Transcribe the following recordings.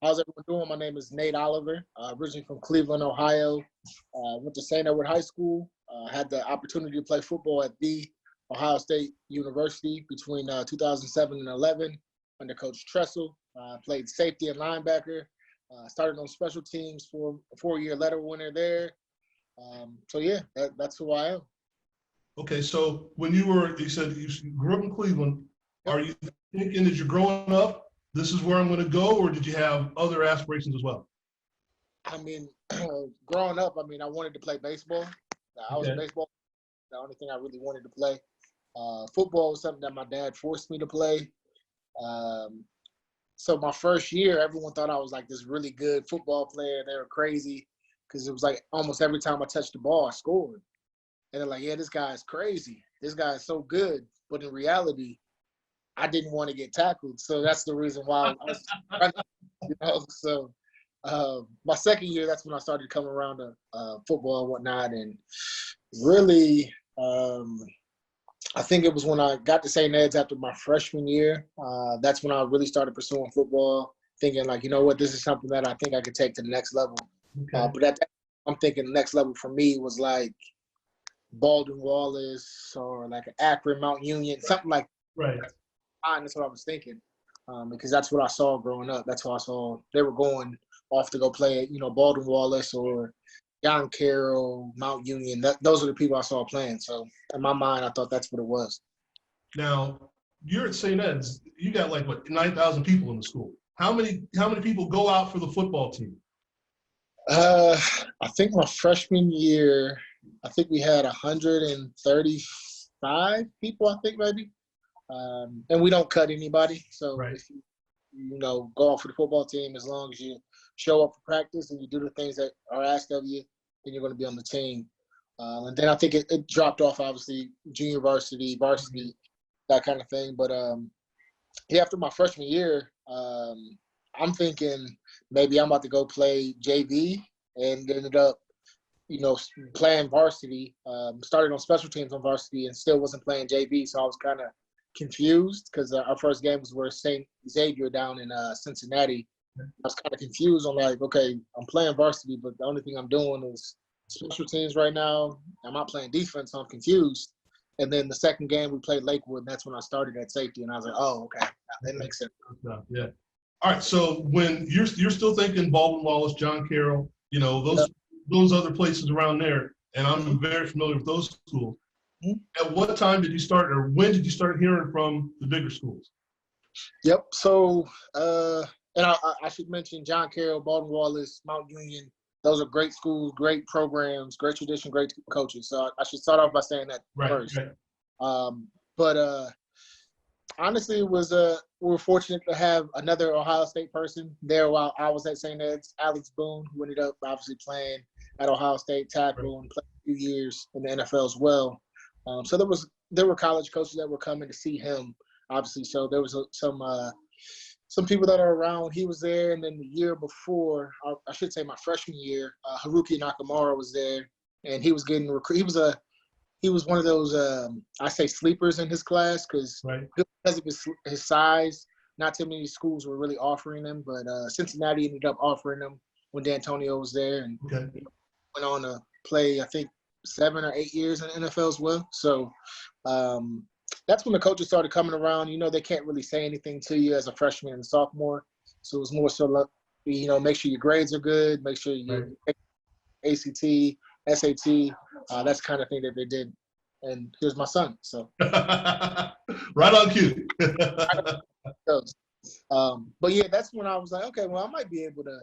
How's everyone doing? My name is Nate Oliver, originally from Cleveland, Ohio. Went to St. Edward High School. Had the opportunity to play football at the Ohio State University between 2007 and 11 under Coach Tressel. Played safety and linebacker. Started on special teams for a 4-year letter winner there. So yeah, that's who I am. Okay, so when you said you grew up in Cleveland, are you thinking as you're growing up, this is where I'm going to go, or did you have other aspirations as well? I mean, growing up, I wanted to play baseball. I was a baseball. The only thing I really wanted to play. Football was something that my dad forced me to play. So my first year, everyone thought I was like this really good football player. They were crazy because it was like almost every time I touched the ball, I scored. And they're like, yeah, this guy is crazy. This guy is so good. But in reality, I didn't want to get tackled. So that's the reason why I was running, So my second year, that's when I started coming around to football and whatnot. And really, I think it was when I got to St. Ed's after my freshman year. That's when I really started pursuing football, thinking like, you know what, this is something that I think I could take to the next level. Okay. But at that, I'm thinking the next level for me was like Baldwin Wallace or like an Akron, Mount Union, something like that. Right. That's what I was thinking, because that's what I saw growing up. That's what I saw. They were going off to go play at, Baldwin Wallace or John Carroll, Mount Union. Those are the people I saw playing. So in my mind, I thought that's what it was. Now, you're at St. Ed's. You got 9,000 people in the school. How many people go out for the football team? I think my freshman year, I think we had 135 people, I think maybe. And we don't cut anybody. So right. If you go off for the football team, as long as you show up for practice and you do the things that are asked of you, then you're going to be on the team. And then I think it dropped off, obviously, junior varsity, that kind of thing. But after my freshman year, I'm thinking maybe I'm about to go play JV, and ended up, playing varsity. Started on special teams on varsity and still wasn't playing JV, so I was kind of confused because our first game was where St. Xavier down in Cincinnati. I was kind of confused on okay, I'm playing varsity, but the only thing I'm doing is special teams right now. I'm not playing defense, so I'm confused. And then the second game we played Lakewood, and that's when I started at safety, and I was like, oh, okay, that makes sense. Yeah. All right, so when you're still thinking Baldwin Wallace, John Carroll, those other places around there, and I'm very familiar with those schools. At what time did you start, or when did you start hearing from the bigger schools? Yep. So, and I should mention John Carroll, Baldwin Wallace, Mount Union. Those are great schools, great programs, great tradition, great coaches. So I should start off by saying that first. Right. But honestly, it was we were fortunate to have another Ohio State person there while I was at St. Ed's, Alex Boone, who ended up obviously playing at Ohio State tackle and played a few years in the NFL as well. So there were college coaches that were coming to see him, obviously. So there was some people that are around. He was there, and then the year before, I should say my freshman year, Haruki Nakamura was there, and he was getting recruited. He was one of those I say sleepers in his class because of his size. Not too many schools were really offering him, but Cincinnati ended up offering him when D'Antonio was there, and he went on to play, I think, 7 or 8 years in the NFL as well. So that's when the coaches started coming around. They can't really say anything to you as a freshman and sophomore. So it was more so like, make sure your grades are good, make sure you ACT, SAT, that's the kind of thing that they did. And here's my son. So right on cue. But yeah, that's when I was like, okay, well, I might be able to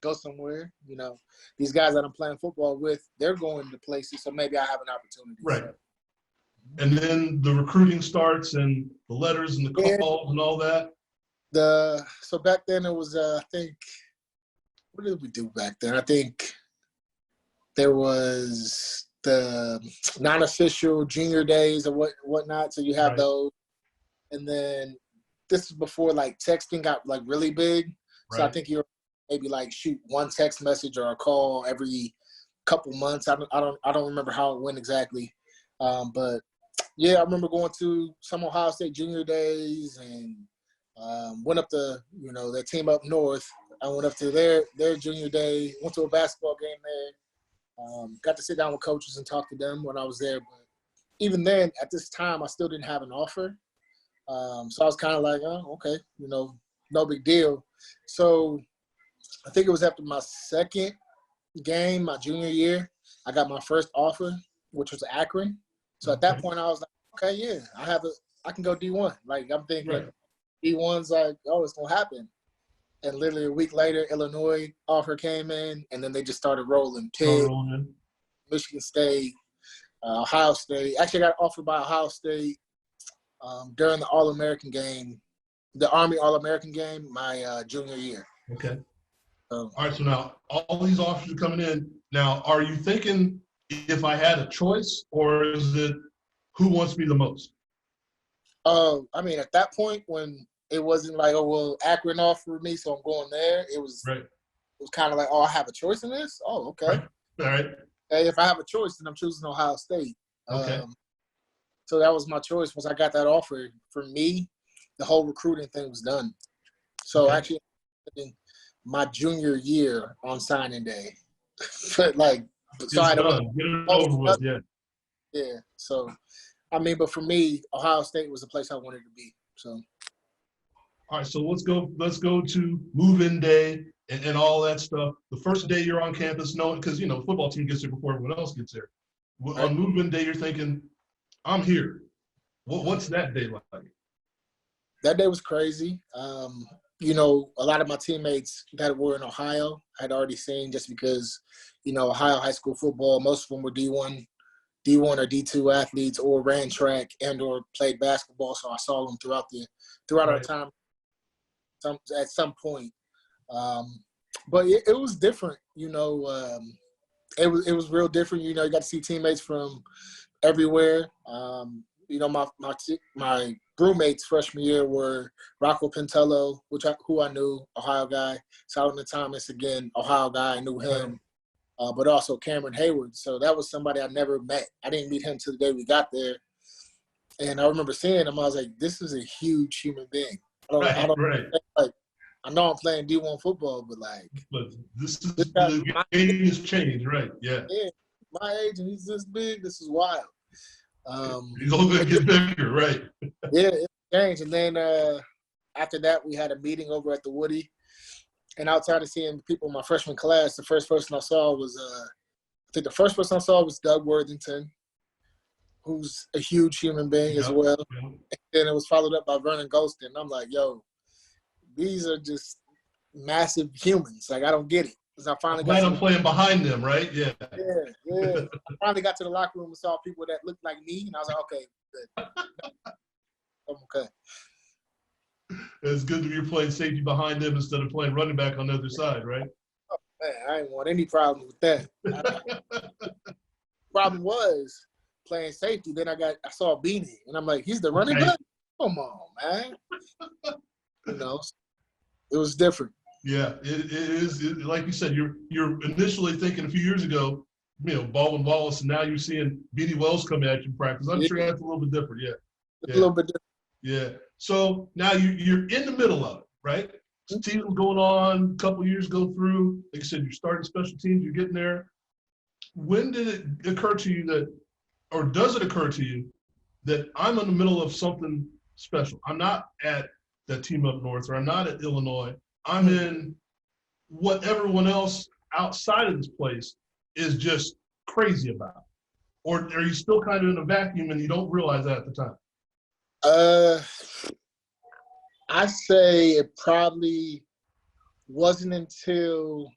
go somewhere. These guys that I'm playing football with, they're going to places, so maybe I have an opportunity. Right. So. And then the recruiting starts and the letters and the calls and all that. So back then it was I think, what did we do back then? I think there was the non-official junior days or whatnot. So you have those, and then this is before texting got really big. So I think you're maybe shoot one text message or a call every couple months. I don't remember how it went exactly, but yeah, I remember going to some Ohio State junior days and went up to that team up north. I went up to their junior day, went to a basketball game there. Got to sit down with coaches and talk to them when I was there. But even then, at this time, I still didn't have an offer. So I was kind of like, oh, okay, no big deal. So I think it was after my second game, my junior year, I got my first offer, which was Akron. So at that point, I was like, okay, yeah, I can go D1. Like I'm thinking Right. D1's like, oh, it's gonna happen. And literally a week later, Illinois offer came in, and then they just started rolling. Pitt, Michigan State, Ohio State. Actually, I got offered by Ohio State during the All-American game, the Army All-American game, my junior year. Okay. All right, so now all these offers are coming in. Now, are you thinking if I had a choice, or is it who wants me the most? I mean, at that point, when it wasn't like, oh, well, Akron offered me, so I'm going there. It was Right. It was kind of like, oh, I have a choice in this? Oh, okay. Right. All right. Hey, if I have a choice, then I'm choosing Ohio State. Okay. So that was my choice. Once I got that offer, for me, the whole recruiting thing was done. So actually, my junior year on signing day, but so I had done. Get it over with. Yeah. Yeah. So, I mean, but for me, Ohio State was the place I wanted to be. So. All right, so let's go to move-in day and all that stuff. The first day you're on campus, knowing because the football team gets there before everyone else gets there. Right. On move-in day, you're thinking, I'm here. What's that day like? That day was crazy. A lot of my teammates that were in Ohio I had already seen just because, Ohio high school football, most of them were D1 or D2 athletes or ran track and or played basketball. So I saw them throughout our time at some point. But it was different, it was real different. You got to see teammates from everywhere. My roommates freshman year were Rocco Pintello, who I knew, Ohio guy. Solomon Thomas, again, Ohio guy, I knew him. But also Cameron Hayward. So that was somebody I never met. I didn't meet him till the day we got there. And I remember seeing him. I was like, this is a huge human being. I know I'm playing D1 football, but the game has changed, right? Yeah. Yeah, my age, and he's this big. This is wild. He's only going to get bigger, right? Yeah, it changed. And then after that, we had a meeting over at the Woody. And outside of seeing people in my freshman class, the first person I saw was Doug Worthington, who's a huge human being as well. Yeah. And then it was followed up by Vernon Golston. I'm like, yo, these are just massive humans. Like, I don't get it. Because I finally I'm playing behind them, right? Yeah. Yeah. I finally got to the locker room and saw people that looked like me, and I was like, okay, good. I'm okay. It's good to be playing safety behind them instead of playing running back on the other side, right? Oh, man, I didn't want any problem with that. Problem was playing safety. Then I saw Beanie, and I'm like, he's the running back? Come on, man. It was different. Yeah, it is. Like you said, you're initially thinking a few years ago, Baldwin Wallace, and now you're seeing Beanie Wells come at you in practice. I'm sure that's a little bit different. Yeah. It's a little bit different. Yeah. So now you're in the middle of it, right? Season's going on, a couple years go through. Like I said, you're starting special teams, you're getting there. When did it occur to you that, or does it occur to you that I'm in the middle of something special? I'm not at that team up north, or I'm not at Illinois. I'm in what everyone else outside of this place is just crazy about. Or are you still kind of in a vacuum and you don't realize that at the time? I say it probably wasn't until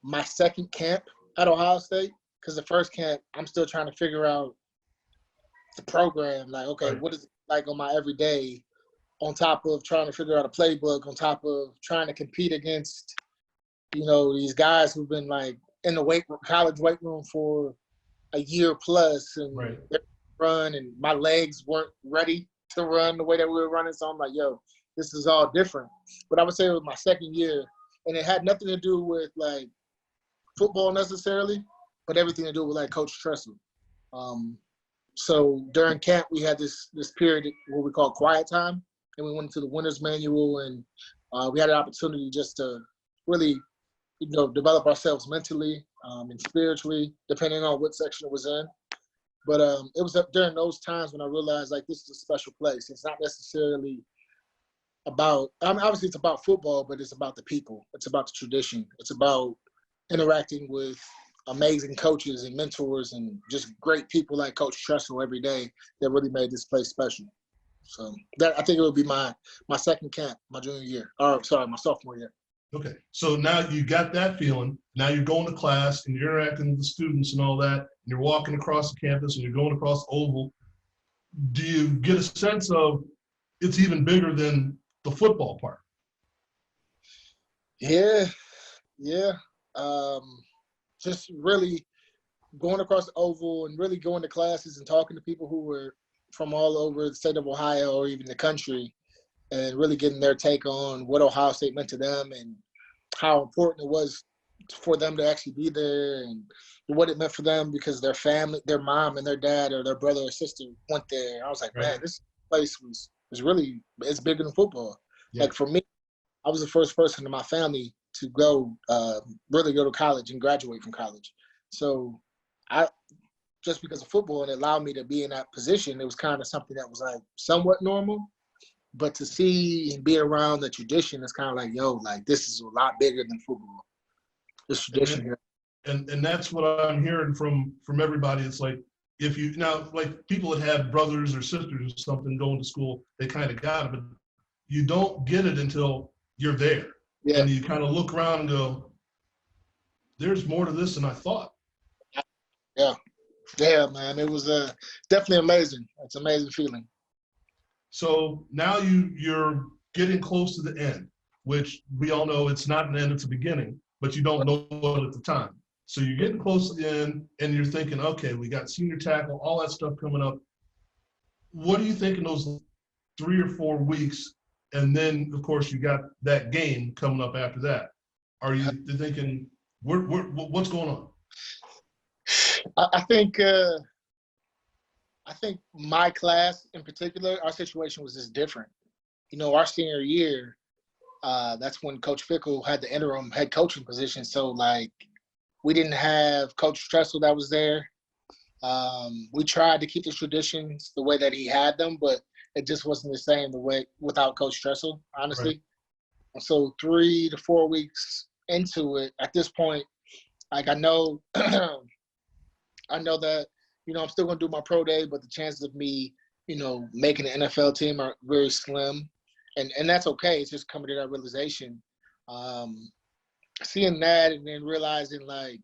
my second camp at Ohio State, because the first camp, I'm still trying to figure out the program. Like, okay, what is it like on my everyday, on top of trying to figure out a playbook, on top of trying to compete against, these guys who've been like in the college weight room for a year plus, and run, and my legs weren't ready to run the way that we were running. So I'm like, yo, this is all different. But I would say it was my second year, and it had nothing to do with like football necessarily, but everything to do with like Coach Tressel. So during camp, we had this period what we call quiet time, and we went into the winner's manual and We had an opportunity just to really, develop ourselves mentally and spiritually, depending on what section it was in. But it was during those times when I realized like this is a special place. It's not necessarily about, obviously it's about football, but it's about the people. It's about the tradition. It's about interacting with amazing coaches and mentors and just great people like Coach Tressel every day that really made this place special. So that I think it would be my second camp, my junior year, or sorry, my sophomore year. Okay, so now you got that feeling. Now you're going to class and you're interacting with the students and all that. And you're walking across the campus and you're going across the oval. Do you get a sense of it's even bigger than the football part? Yeah. Just really going across the oval and really going to classes and talking to people who were from all over the state of Ohio or even the country, and really getting their take on what Ohio State meant to them and how important it was for them to actually be there and what it meant for them because their family, their mom and their dad or their brother or sister went there. I was like, man, this place was really, it's bigger than football. Yeah. Like for me, I was the first person in my family to go, really go to college and graduate from college. So just because of football, it allowed me to be in that position. It was kind of something that was like somewhat normal. But to see and be around the tradition, it's kind of like, yo, like this is a lot bigger than football. This tradition here. And that's what I'm hearing from everybody. It's like if you now like people that have brothers or sisters or something going to school, they kind of got it, but you don't get it until you're there. Yeah. And you kind of look around and go, there's more to this than I thought. Yeah, man. It was definitely amazing. It's an amazing feeling. So now you're getting close to the end, which we all know it's not an end, it's a beginning, but you don't know it at the time. So you're getting close to the end and you're thinking, okay, we got senior tackle, all that stuff coming up. What do you think in those 3 or 4 weeks? And then, of course, you got that game coming up after that. Are you thinking, what's going on? I think my class in particular, our situation was just different. Our senior year, that's when Coach Fickle had the interim head coaching position. So, like, we didn't have Coach Tressel that was there. We tried to keep the traditions the way that he had them, but it just wasn't the same the way without Coach Tressel, honestly. Right. So 3 to 4 weeks into it, at this point, like I know that, I'm still going to do my pro day, but the chances of me, making an NFL team are very slim. And that's okay. It's just coming to that realization. Seeing that and then realizing, like,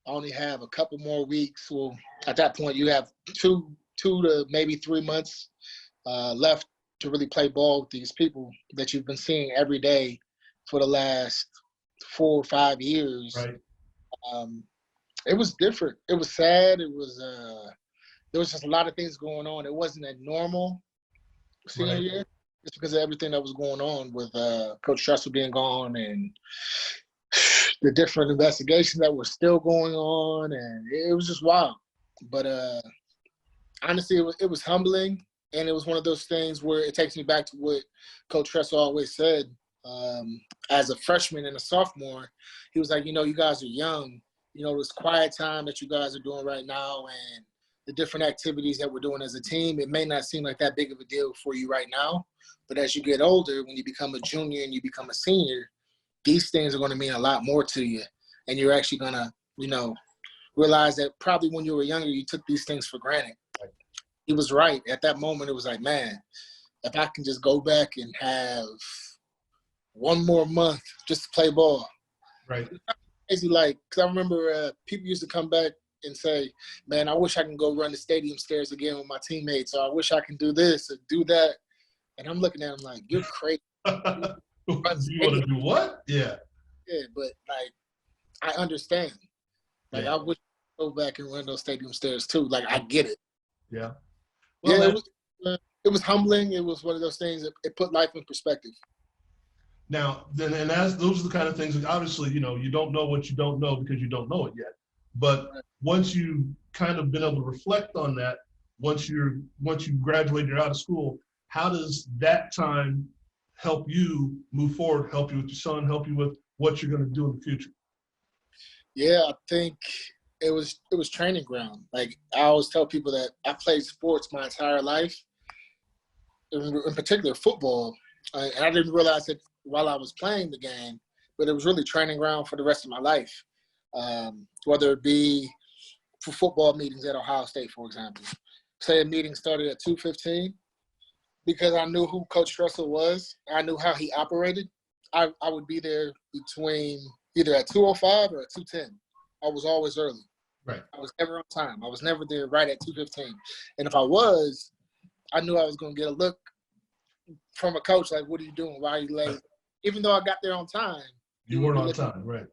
I only have a couple more weeks. Well, at that point, you have two to maybe 3 months left to really play ball with these people that you've been seeing every day for the last 4 or 5 years. Right. It was different. It was sad. It was there was just a lot of things going on. It wasn't a normal senior year just because of everything that was going on with Coach Tressel being gone and the different investigations that were still going on, and it was just wild. But honestly, it was humbling, and it was one of those things where it takes me back to what Coach Tressel always said. As a freshman and a sophomore, he was like, you guys are young. This quiet time that you guys are doing right now and the different activities that we're doing as a team, it may not seem like that big of a deal for you right now. But as you get older, when you become a junior and you become a senior, these things are going to mean a lot more to you. And you're actually going to, realize that probably when you were younger, you took these things for granted. He was right. At that moment, it was like, man, if I can just go back and have one more month just to play ball. Right. Crazy, like, because I remember people used to come back and say, man, I wish I can go run the stadium stairs again with my teammates, or I wish I can do this or do that. And I'm looking at them like, you're crazy. You want to do what? Yeah. Yeah, but, like, I understand. Like, I wish I could go back and run those stadium stairs too. Like, I get it. Yeah. Well, yeah, it was humbling. It was one of those things that it put life in perspective. Now, then, and those are the kind of things that obviously, you don't know what you don't know because you don't know it yet. But once you kind of been able to reflect on that, once you graduate, you're out of school, how does that time help you move forward, help you with your son, help you with what you're going to do in the future? Yeah, I think it was training ground. Like I always tell people that I played sports my entire life, in particular football, and I didn't realize it while I was playing the game, but it was really training ground for the rest of my life. Whether it be for football meetings at Ohio State, for example. Say a meeting started at 2:15, because I knew who Coach Tressel was, I knew how he operated. I would be there between either at 2:05 or at 2:10. I was always early. Right. I was never on time. I was never there right at 2:15. And if I was, I knew I was going to get a look from a coach like, "What are you doing? Why are you late?" Right. Even though I got there on time. You weren't on time, right?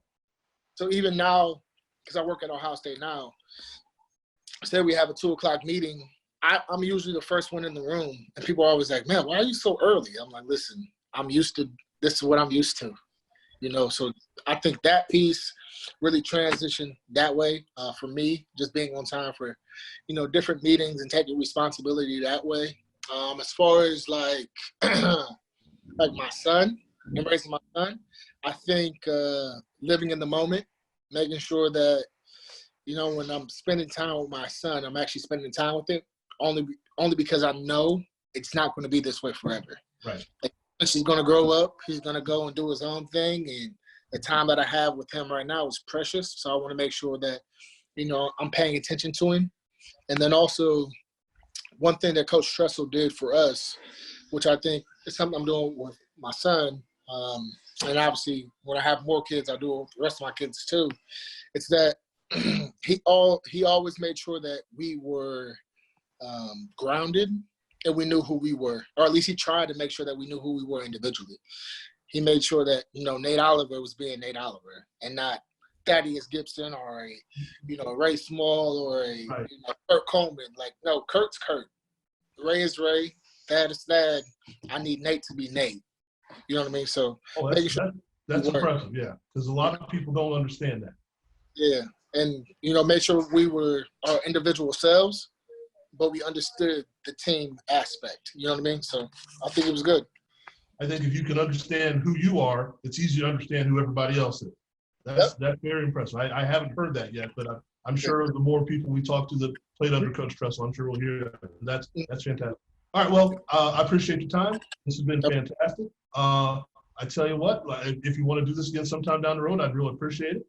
So even now, because I work at Ohio State now, say we have a 2:00 meeting, I'm usually the first one in the room, and people are always like, "Man, why are you so early?" I'm like, "Listen, I'm used to this. Is what I'm used to, you know." So I think that piece really transitioned that way for me, just being on time for, different meetings and taking responsibility that way. As far as like like my son, embracing my son, I think living in the moment, making sure that when I'm spending time with my son, I'm actually spending time with him only because I know it's not going to be this way forever. Right. Like, he's going to grow up. He's going to go and do his own thing. And the time that I have with him right now is precious. So I want to make sure that, I'm paying attention to him. And then also one thing that Coach Tressel did for us, which I think is something I'm doing with my son, and obviously when I have more kids, I do it with the rest of my kids too, it's that he always made sure that we were grounded and we knew who we were, or at least he tried to make sure that we knew who we were individually. He made sure that Nate Oliver was being Nate Oliver and not Thaddeus Gibson or a Ray Small or a Right. Kurt Coleman. Like, no, Kurt's Kurt, Ray is Ray, Thad is Thad. I need Nate to be Nate. You know what I mean? So that's impressive, yeah, because a lot of people don't understand that. Yeah, and make sure we were our individual selves, but we understood the team aspect. You know what I mean? So I think it was good. I think if you can understand who you are, it's easy to understand who everybody else is. That's very impressive. I haven't heard that yet, but I'm sure the more people we talk to that played under Coach Tressel, I'm sure we'll hear that. That's fantastic. All right, well, I appreciate your time. This has been fantastic. I tell you what, if you want to do this again sometime down the road, I'd really appreciate it.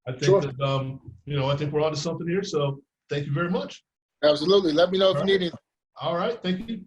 I think that I think we're onto something here. So thank you very much. Absolutely. Let me know if you need anything. All right. Thank you.